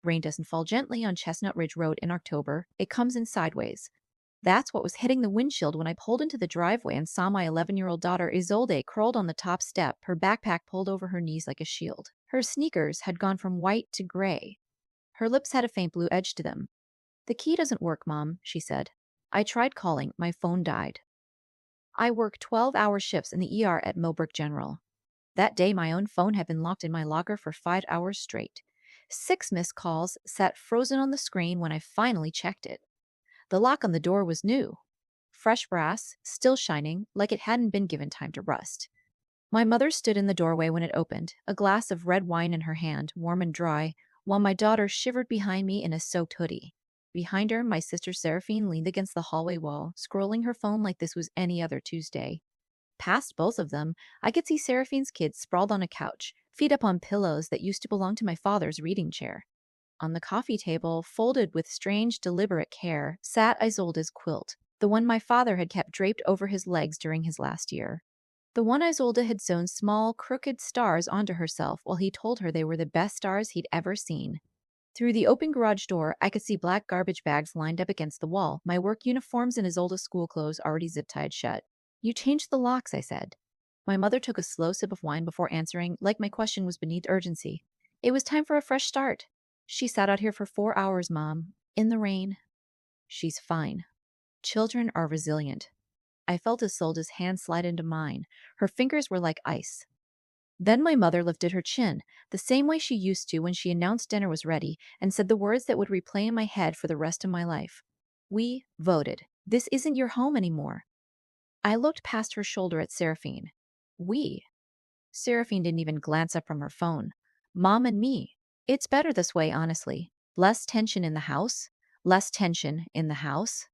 Rain doesn't fall gently on Chestnut Ridge Road in October. It comes in sideways. That's what was hitting the windshield when I pulled into the driveway and saw my 11-year-old daughter Isolde curled on the top step, her backpack pulled over her knees like a shield. Her sneakers had gone from white to gray. Her lips had a faint blue edge to them. "The key doesn't work, Mom," she said. "I tried calling. My phone died." I work 12-hour shifts in the ER at Millbrook General. That day, my own phone had been locked in my locker for 5 hours straight. 6 missed calls sat frozen on the screen when I finally checked it. The lock on the door was new. Fresh brass, still shining, like it hadn't been given time to rust. My mother stood in the doorway when it opened, a glass of red wine in her hand, warm and dry, while my daughter shivered behind me in a soaked hoodie. Behind her, my sister Seraphine leaned against the hallway wall, scrolling her phone like this was any other Tuesday. Past both of them, I could see Seraphine's kids sprawled on a couch, feet up on pillows that used to belong to my father's reading chair. On the coffee table, folded with strange, deliberate care, sat Isolde's quilt, the one my father had kept draped over his legs during his last year. The one Isolde had sewn small, crooked stars onto herself while he told her they were the best stars he'd ever seen. Through the open garage door, I could see black garbage bags lined up against the wall, my work uniforms and Isolde's school clothes already zip-tied shut. "You changed the locks," I said. My mother took a slow sip of wine before answering, like my question was beneath urgency. "It was time for a fresh start. She sat out here for 4 hours, Mom. In the rain." "She's fine. Children are resilient." I felt Isolde's hand slide into mine. Her fingers were like ice. Then my mother lifted her chin, the same way she used to when she announced dinner was ready, and said the words that would replay in my head for the rest of my life. "We voted. This isn't your home anymore." I looked past her shoulder at Seraphine. "We?" Seraphine didn't even glance up from her phone. "Mom and me. It's better this way, honestly. Less tension in the house. Less tension in the house."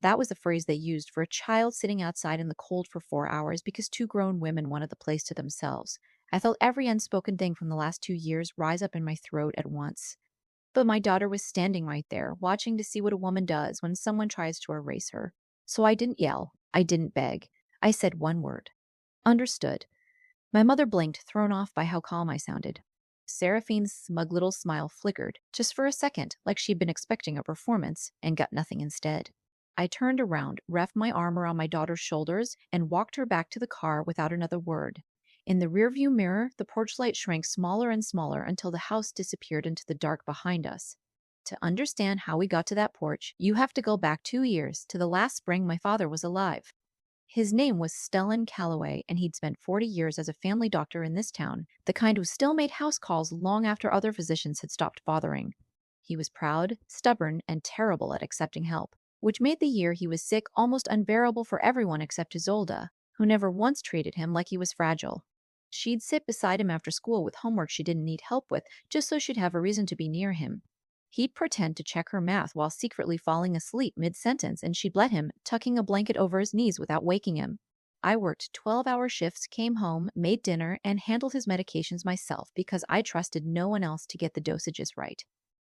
That was the phrase they used for a child sitting outside in the cold for 4 hours because two grown women wanted the place to themselves. I felt every unspoken thing from the last 2 years rise up in my throat at once. But my daughter was standing right there, watching to see what a woman does when someone tries to erase her. So I didn't yell. I didn't beg. I said one word. "Understood." My mother blinked, thrown off by how calm I sounded. Seraphine's smug little smile flickered, just for a second, like she'd been expecting a performance, and got nothing instead. I turned around, wrapped my arm around my daughter's shoulders, and walked her back to the car without another word. In the rearview mirror, the porch light shrank smaller and smaller until the house disappeared into the dark behind us. To understand how we got to that porch, you have to go back 2 years to the last spring my father was alive. His name was Stellan Calloway, and he'd spent 40 years as a family doctor in this town, the kind who still made house calls long after other physicians had stopped bothering. He was proud, stubborn, and terrible at accepting help, which made the year he was sick almost unbearable for everyone except Isolde, who never once treated him like he was fragile. She'd sit beside him after school with homework she didn't need help with, just so she'd have a reason to be near him. He'd pretend to check her math while secretly falling asleep mid-sentence, and she'd let him, tucking a blanket over his knees without waking him. I worked 12-hour shifts, came home, made dinner, and handled his medications myself because I trusted no one else to get the dosages right.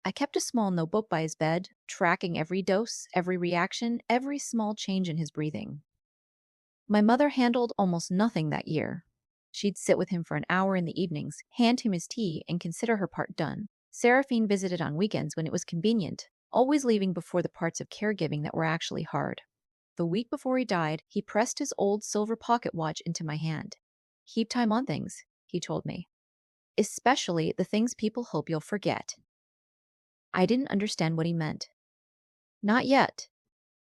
I kept a small notebook by his bed, tracking every dose, every reaction, every small change in his breathing. My mother handled almost nothing that year. She'd sit with him for an hour in the evenings, hand him his tea, and consider her part done. Seraphine visited on weekends when it was convenient, always leaving before the parts of caregiving that were actually hard. The week before he died, he pressed his old silver pocket watch into my hand. "Keep time on things," he told me. "Especially the things people hope you'll forget." I didn't understand what he meant. Not yet.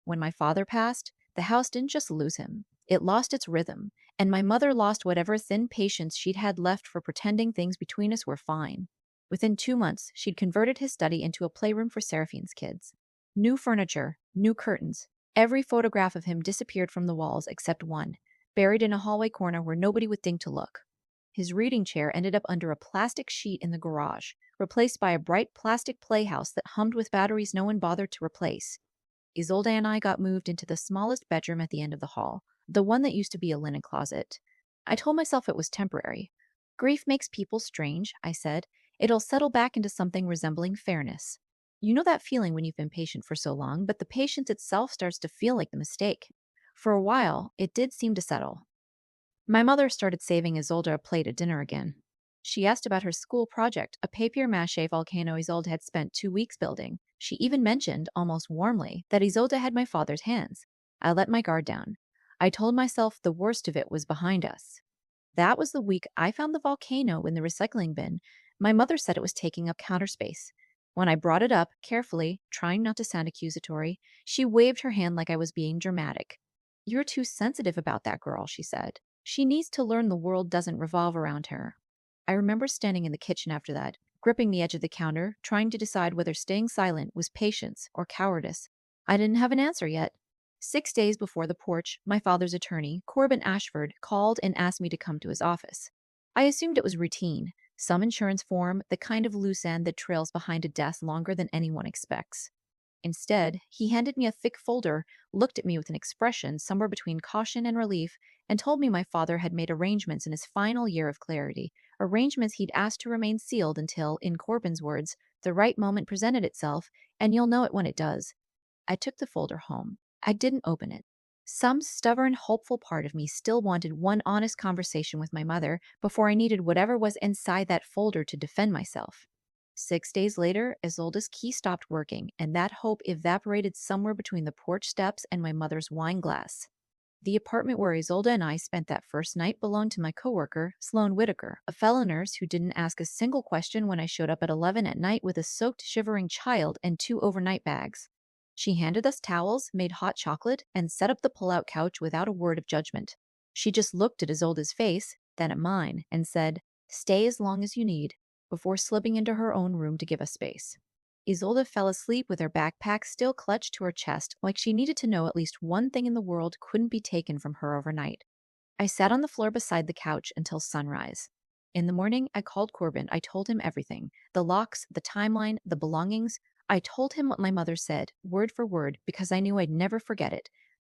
When my father passed, the house didn't just lose him. It lost its rhythm, and my mother lost whatever thin patience she'd had left for pretending things between us were fine. Within 2 months, she'd converted his study into a playroom for Seraphine's kids. New furniture, new curtains. Every photograph of him disappeared from the walls except one, buried in a hallway corner where nobody would think to look. His reading chair ended up under a plastic sheet in the garage, replaced by a bright plastic playhouse that hummed with batteries no one bothered to replace. Isolde and I got moved into the smallest bedroom at the end of the hall, the one that used to be a linen closet. I told myself it was temporary. "Grief makes people strange," I said. "It'll settle back into something resembling fairness." You know that feeling when you've been patient for so long, but the patience itself starts to feel like the mistake. For a while, it did seem to settle. My mother started saving Isolde a plate at dinner again. She asked about her school project, a papier-mâché volcano Isolde had spent 2 weeks building. She even mentioned, almost warmly, that Isolde had my father's hands. I let my guard down. I told myself the worst of it was behind us. That was the week I found the volcano in the recycling bin. My mother said it was taking up counter space. When I brought it up, carefully, trying not to sound accusatory, she waved her hand like I was being dramatic. "You're too sensitive about that girl," she said. "She needs to learn the world doesn't revolve around her." I remember standing in the kitchen after that, gripping the edge of the counter, trying to decide whether staying silent was patience or cowardice. I didn't have an answer yet. 6 days before the porch, my father's attorney, Corbin Ashford, called and asked me to come to his office. I assumed it was routine, some insurance form, the kind of loose end that trails behind a desk longer than anyone expects. Instead, he handed me a thick folder, looked at me with an expression somewhere between caution and relief, and told me my father had made arrangements in his final year of clarity, arrangements he'd asked to remain sealed until, in Corbin's words, the right moment presented itself, and you'll know it when it does. I took the folder home. I didn't open it. Some stubborn, hopeful part of me still wanted one honest conversation with my mother before I needed whatever was inside that folder to defend myself. 6 days later, Isolde's key stopped working, and that hope evaporated somewhere between the porch steps and my mother's wine glass. The apartment where Isolde and I spent that first night belonged to my coworker, Sloane Whitaker, a fellow nurse who didn't ask a single question when I showed up at 11 at night with a soaked, shivering child and 2 overnight bags. She handed us towels, made hot chocolate, and set up the pull-out couch without a word of judgment. She just looked at Isolde's face, then at mine, and said, "Stay as long as you need," before slipping into her own room to give us space. Isolde fell asleep with her backpack still clutched to her chest, like she needed to know at least one thing in the world couldn't be taken from her overnight. I sat on the floor beside the couch until sunrise. In the morning, I called Corbin. I told him everything, the locks, the timeline, the belongings. I told him what my mother said, word for word, because I knew I'd never forget it.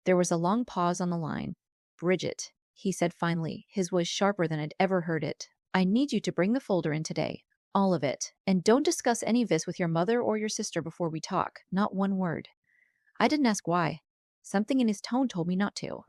There was a long pause on the line. "Bridget," he said finally, his voice sharper than I'd ever heard it, "I need you to bring the folder in today. All of it. And don't discuss any of this with your mother or your sister before we talk. Not one word." I didn't ask why. Something in his tone told me not to.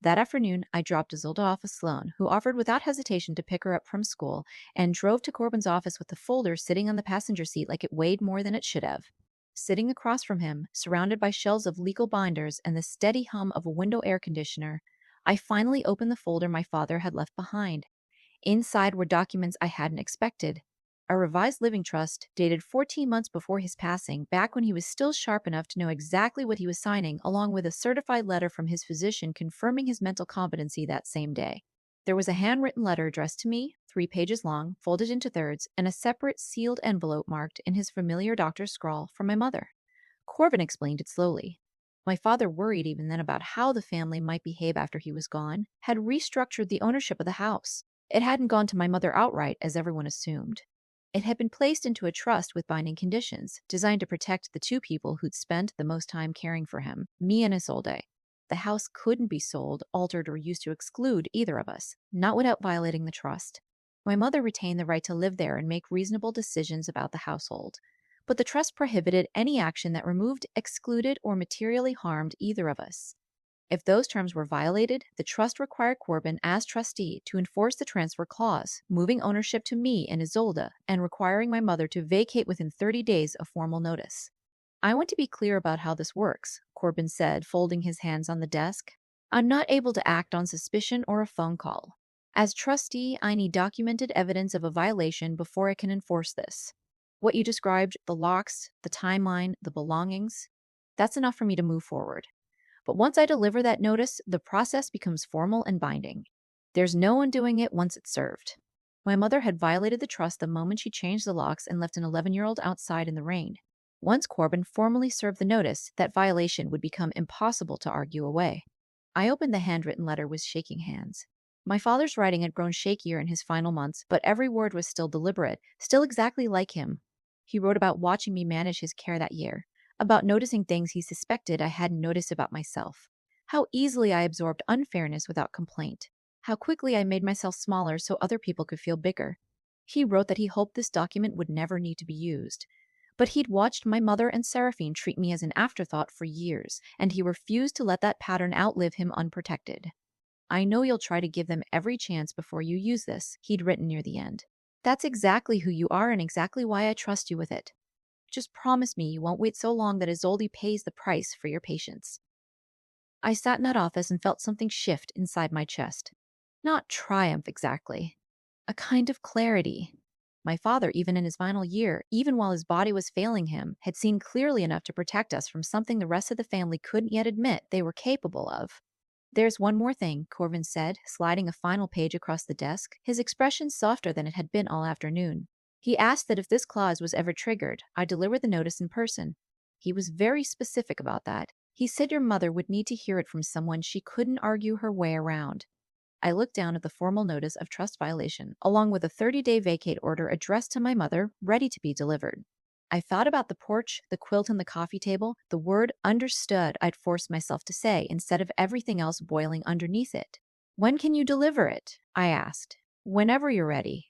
That afternoon, I dropped Isolde off with Sloane, who offered without hesitation to pick her up from school, and drove to Corbin's office with the folder sitting on the passenger seat like it weighed more than it should have. Sitting across from him, surrounded by shelves of legal binders and the steady hum of a window air conditioner, I finally opened the folder my father had left behind. Inside were documents I hadn't expected. A revised living trust, dated 14 months before his passing, back when he was still sharp enough to know exactly what he was signing, along with a certified letter from his physician confirming his mental competency that same day. There was a handwritten letter addressed to me, 3 pages long, folded into thirds, and a separate sealed envelope marked in his familiar doctor's scrawl from my mother. Corbin explained it slowly. My father, worried even then about how the family might behave after he was gone, had restructured the ownership of the house. It hadn't gone to my mother outright, as everyone assumed. It had been placed into a trust with binding conditions, designed to protect the two people who'd spent the most time caring for him, me and Isolde. The house couldn't be sold, altered, or used to exclude either of us, not without violating the trust. My mother retained the right to live there and make reasonable decisions about the household, but the trust prohibited any action that removed, excluded, or materially harmed either of us. If those terms were violated, the trust required Corbin, as trustee, to enforce the transfer clause, moving ownership to me and Isolde, and requiring my mother to vacate within 30 days of formal notice. "I want to be clear about how this works," Corbin said, folding his hands on the desk. "I'm not able to act on suspicion or a phone call. As trustee, I need documented evidence of a violation before I can enforce this. What you described, the locks, the timeline, the belongings, that's enough for me to move forward. But once I deliver that notice, the process becomes formal and binding. There's no undoing it once it's served." My mother had violated the trust the moment she changed the locks and left an 11-year-old outside in the rain. Once Corbin formally served the notice, that violation would become impossible to argue away. I opened the handwritten letter with shaking hands. My father's writing had grown shakier in his final months, but every word was still deliberate, still exactly like him. He wrote about watching me manage his care that year, about noticing things he suspected I hadn't noticed about myself, how easily I absorbed unfairness without complaint, how quickly I made myself smaller so other people could feel bigger. He wrote that he hoped this document would never need to be used. But he'd watched my mother and Seraphine treat me as an afterthought for years, and he refused to let that pattern outlive him unprotected. "I know you'll try to give them every chance before you use this," he'd written near the end. That's exactly who you are and exactly why I trust you with it. Just promise me you won't wait so long that Isolde pays the price for your patience. I sat in that office and felt something shift inside my chest. Not triumph exactly, a kind of clarity. My father, even in his final year, even while his body was failing him, had seen clearly enough to protect us from something the rest of the family couldn't yet admit they were capable of. There's one more thing, Corvin said, sliding a final page across the desk, his expression softer than it had been all afternoon. He asked that if this clause was ever triggered, I deliver the notice in person. He was very specific about that. He said your mother would need to hear it from someone she couldn't argue her way around. I looked down at the formal notice of trust violation, along with a 30-day vacate order addressed to my mother, ready to be delivered. I thought about the porch, the quilt, and the coffee table, the word understood I'd forced myself to say instead of everything else boiling underneath it. When can you deliver it? I asked. Whenever you're ready.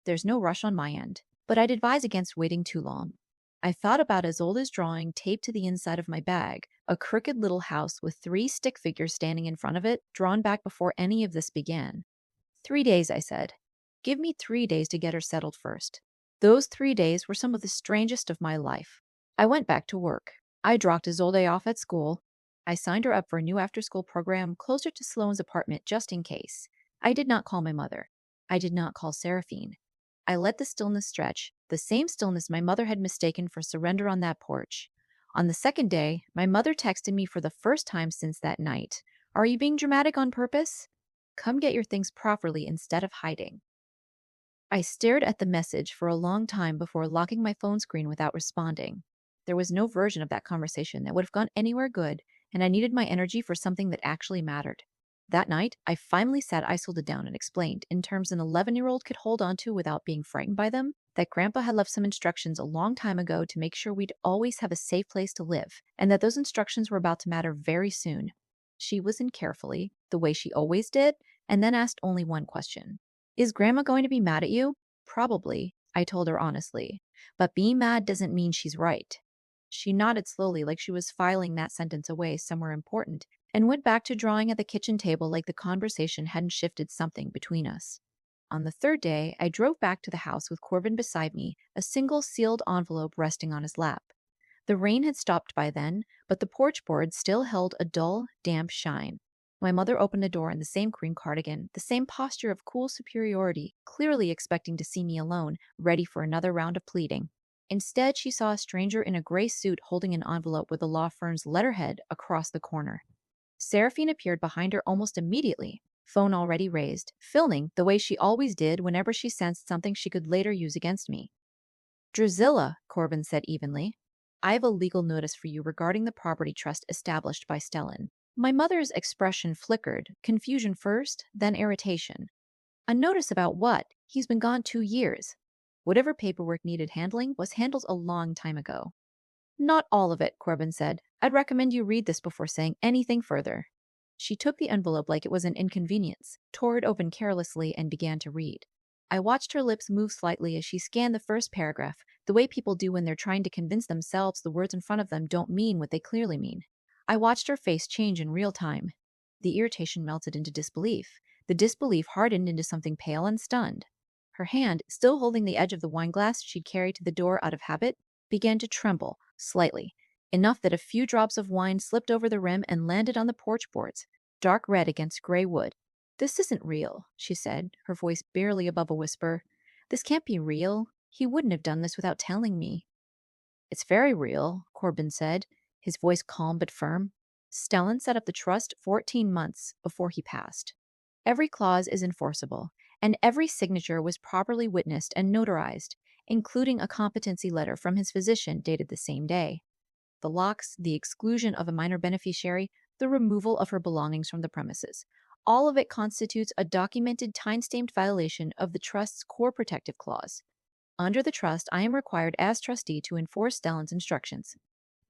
There's no rush on my end, but I'd advise against waiting too long. I thought about Isolde's drawing taped to the inside of my bag, a crooked little house with 3 stick figures standing in front of it, drawn back before any of this began. 3 days, I said. Give me 3 days to get her settled first. Those 3 days were some of the strangest of my life. I went back to work. I dropped Isolde off at school. I signed her up for a new after-school program closer to Sloane's apartment just in case. I did not call my mother. I did not call Seraphine. I let the stillness stretch, the same stillness my mother had mistaken for surrender on that porch. On the second day, my mother texted me for the first time since that night. Are you being dramatic on purpose? Come get your things properly instead of hiding. I stared at the message for a long time before locking my phone screen without responding. There was no version of that conversation that would have gone anywhere good, and I needed my energy for something that actually mattered. That night, I finally sat Isolde down and explained, in terms an 11-year-old could hold on to without being frightened by them, that Grandpa had left some instructions a long time ago to make sure we'd always have a safe place to live, and that those instructions were about to matter very soon. She listened carefully, the way she always did, and then asked only one question. Is Grandma going to be mad at you? Probably, I told her honestly. But being mad doesn't mean she's right. She nodded slowly, like she was filing that sentence away somewhere important, and went back to drawing at the kitchen table like the conversation hadn't shifted something between us. On the third day, I drove back to the house with Corbin beside me, a single sealed envelope resting on his lap. The rain had stopped by then, but the porch board still held a dull, damp shine. My mother opened the door in the same cream cardigan, the same posture of cool superiority, clearly expecting to see me alone, ready for another round of pleading. Instead, she saw a stranger in a gray suit holding an envelope with the law firm's letterhead across the corner. Seraphine appeared behind her almost immediately, phone already raised, filming the way she always did whenever she sensed something she could later use against me. Drusilla, Corbin said evenly, I have a legal notice for you regarding the property trust established by Stellan. My mother's expression flickered, confusion first, then irritation. A notice about what? He's been gone 2 years. Whatever paperwork needed handling was handled a long time ago. Not all of it, Corbin said. I'd recommend you read this before saying anything further. She took the envelope like it was an inconvenience, tore it open carelessly, and began to read. I watched her lips move slightly as she scanned the first paragraph, the way people do when they're trying to convince themselves the words in front of them don't mean what they clearly mean. I watched her face change in real time. The irritation melted into disbelief. The disbelief hardened into something pale and stunned. Her hand, still holding the edge of the wineglass she'd carried to the door out of habit, began to tremble, slightly, enough that a few drops of wine slipped over the rim and landed on the porch boards, dark red against gray wood. This isn't real, she said, her voice barely above a whisper. This can't be real. He wouldn't have done this without telling me. It's very real, Corbin said, his voice calm but firm. Stellan set up the trust 14 months before he passed. Every clause is enforceable, and every signature was properly witnessed and notarized, including a competency letter from his physician dated the same day. The locks, the exclusion of a minor beneficiary, the removal of her belongings from the premises. All of it constitutes a documented time-stamped violation of the trust's core protective clause. Under the trust, I am required as trustee to enforce Stellan's instructions.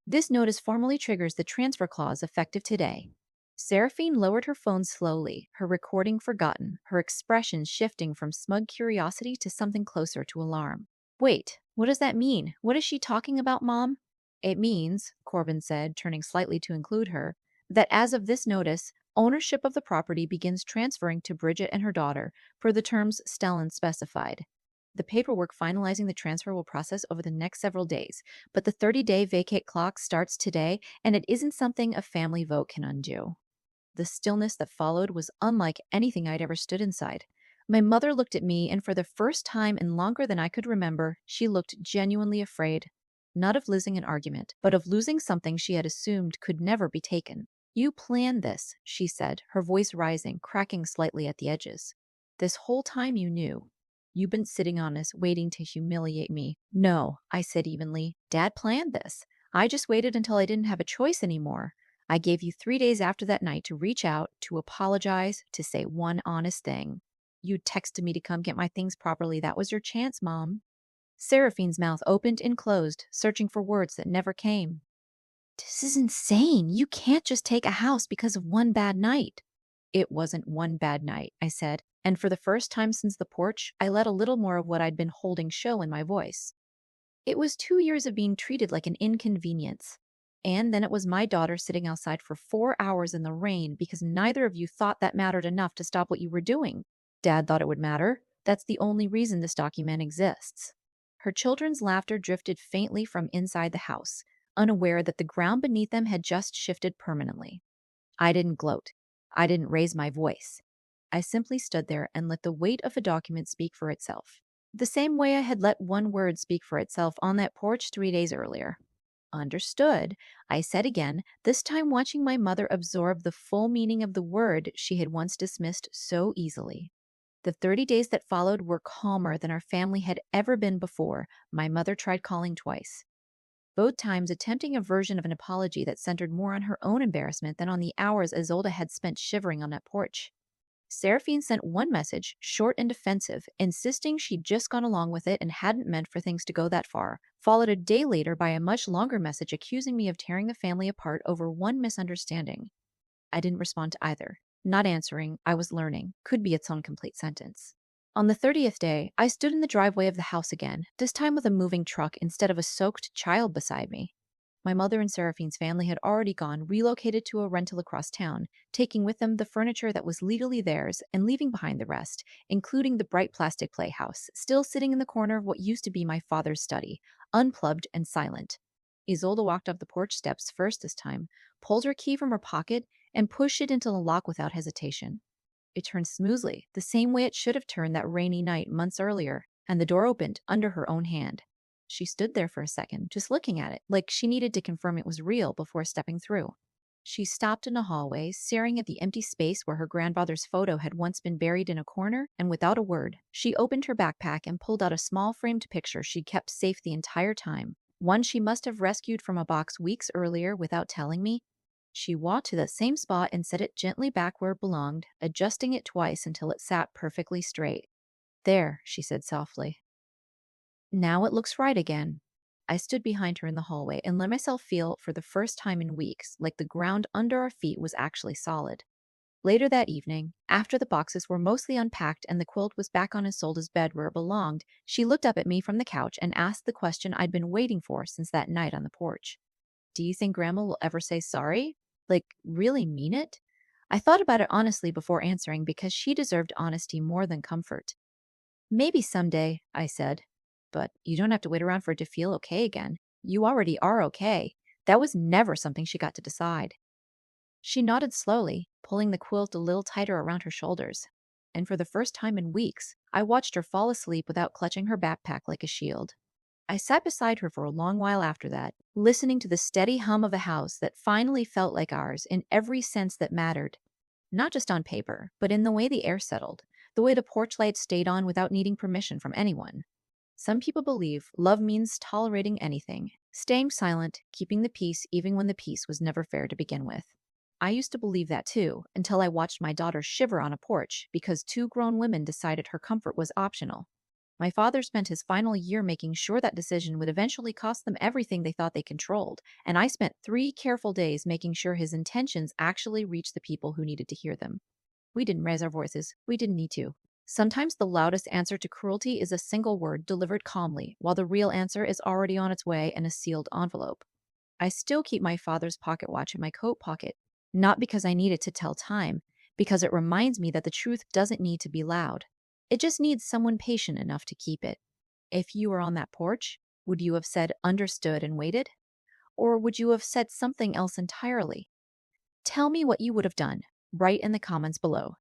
This notice formally triggers the transfer clause effective today. Seraphine lowered her phone slowly, her recording forgotten, her expression shifting from smug curiosity to something closer to alarm. Wait, what does that mean? What is she talking about, Mom? It means, Corbin said, turning slightly to include her, that as of this notice, ownership of the property begins transferring to Bridget and her daughter for the terms Stellan specified. The paperwork finalizing the transfer will process over the next several days, but the 30-day vacate clock starts today, and it isn't something a family vote can undo. The stillness that followed was unlike anything I'd ever stood inside. My mother looked at me, and for the first time in longer than I could remember, she looked genuinely afraid. Not of losing an argument, but of losing something she had assumed could never be taken. You planned this, she said, her voice rising, cracking slightly at the edges. This whole time you knew. You've been sitting on us, waiting to humiliate me. No, I said evenly. Dad planned this. I just waited until I didn't have a choice anymore. I gave you 3 days after that night to reach out, to apologize, to say one honest thing. You texted me to come get my things properly. That was your chance, Mom. Seraphine's mouth opened and closed, searching for words that never came. This is insane. You can't just take a house because of one bad night. It wasn't one bad night, I said, and for the first time since the porch, I let a little more of what I'd been holding show in my voice. It was 2 years of being treated like an inconvenience. And then it was my daughter sitting outside for 4 hours in the rain because neither of you thought that mattered enough to stop what you were doing. Dad thought it would matter. That's the only reason this document exists. Her children's laughter drifted faintly from inside the house, unaware that the ground beneath them had just shifted permanently. I didn't gloat. I didn't raise my voice. I simply stood there and let the weight of the document speak for itself. The same way I had let one word speak for itself on that porch 3 days earlier. Understood, I said again, this time watching my mother absorb the full meaning of the word she had once dismissed so easily. The 30 days that followed were calmer than our family had ever been before. My mother tried calling twice, both times attempting a version of an apology that centered more on her own embarrassment than on the hours Isolde had spent shivering on that porch. Seraphine sent one message, short and defensive, insisting she'd just gone along with it and hadn't meant for things to go that far, followed a day later by a much longer message accusing me of tearing the family apart over one misunderstanding. I didn't respond to either. Not answering, I was learning, could be its own complete sentence. On the 30th day, I stood in the driveway of the house again, this time with a moving truck instead of a soaked child beside me. My mother and Seraphine's family had already gone, relocated to a rental across town, taking with them the furniture that was legally theirs and leaving behind the rest, including the bright plastic playhouse, still sitting in the corner of what used to be my father's study, unplugged and silent. Isolde walked up the porch steps first this time, pulled her key from her pocket, and pushed it into the lock without hesitation. It turned smoothly, the same way it should have turned that rainy night months earlier, and the door opened under her own hand. She stood there for a second, just looking at it, like she needed to confirm it was real before stepping through. She stopped in a hallway, staring at the empty space where her grandfather's photo had once been buried in a corner, and without a word, she opened her backpack and pulled out a small framed picture she'd kept safe the entire time, one she must have rescued from a box weeks earlier without telling me. She walked to that same spot and set it gently back where it belonged, adjusting it twice until it sat perfectly straight. There, she said softly. Now it looks right again. I stood behind her in the hallway and let myself feel, for the first time in weeks, like the ground under our feet was actually solid. Later that evening, after the boxes were mostly unpacked and the quilt was back on Isolde's bed where it belonged, she looked up at me from the couch and asked the question I'd been waiting for since that night on the porch. Do you think Grandma will ever say sorry? Like, really mean it? I thought about it honestly before answering because she deserved honesty more than comfort. Maybe someday, I said. But you don't have to wait around for it to feel okay again. You already are okay. That was never something she got to decide. She nodded slowly, pulling the quilt a little tighter around her shoulders. And for the first time in weeks, I watched her fall asleep without clutching her backpack like a shield. I sat beside her for a long while after that, listening to the steady hum of a house that finally felt like ours in every sense that mattered. Not just on paper, but in the way the air settled, the way the porch light stayed on without needing permission from anyone. Some people believe love means tolerating anything, staying silent, keeping the peace even when the peace was never fair to begin with. I used to believe that too, until I watched my daughter shiver on a porch because two grown women decided her comfort was optional. My father spent his final year making sure that decision would eventually cost them everything they thought they controlled, and I spent 3 careful days making sure his intentions actually reached the people who needed to hear them. We didn't raise our voices. We didn't need to. Sometimes the loudest answer to cruelty is a single word delivered calmly, while the real answer is already on its way in a sealed envelope. I still keep my father's pocket watch in my coat pocket, not because I need it to tell time, because it reminds me that the truth doesn't need to be loud. It just needs someone patient enough to keep it. If you were on that porch, would you have said understood and waited? Or would you have said something else entirely? Tell me what you would have done. Write in the comments below.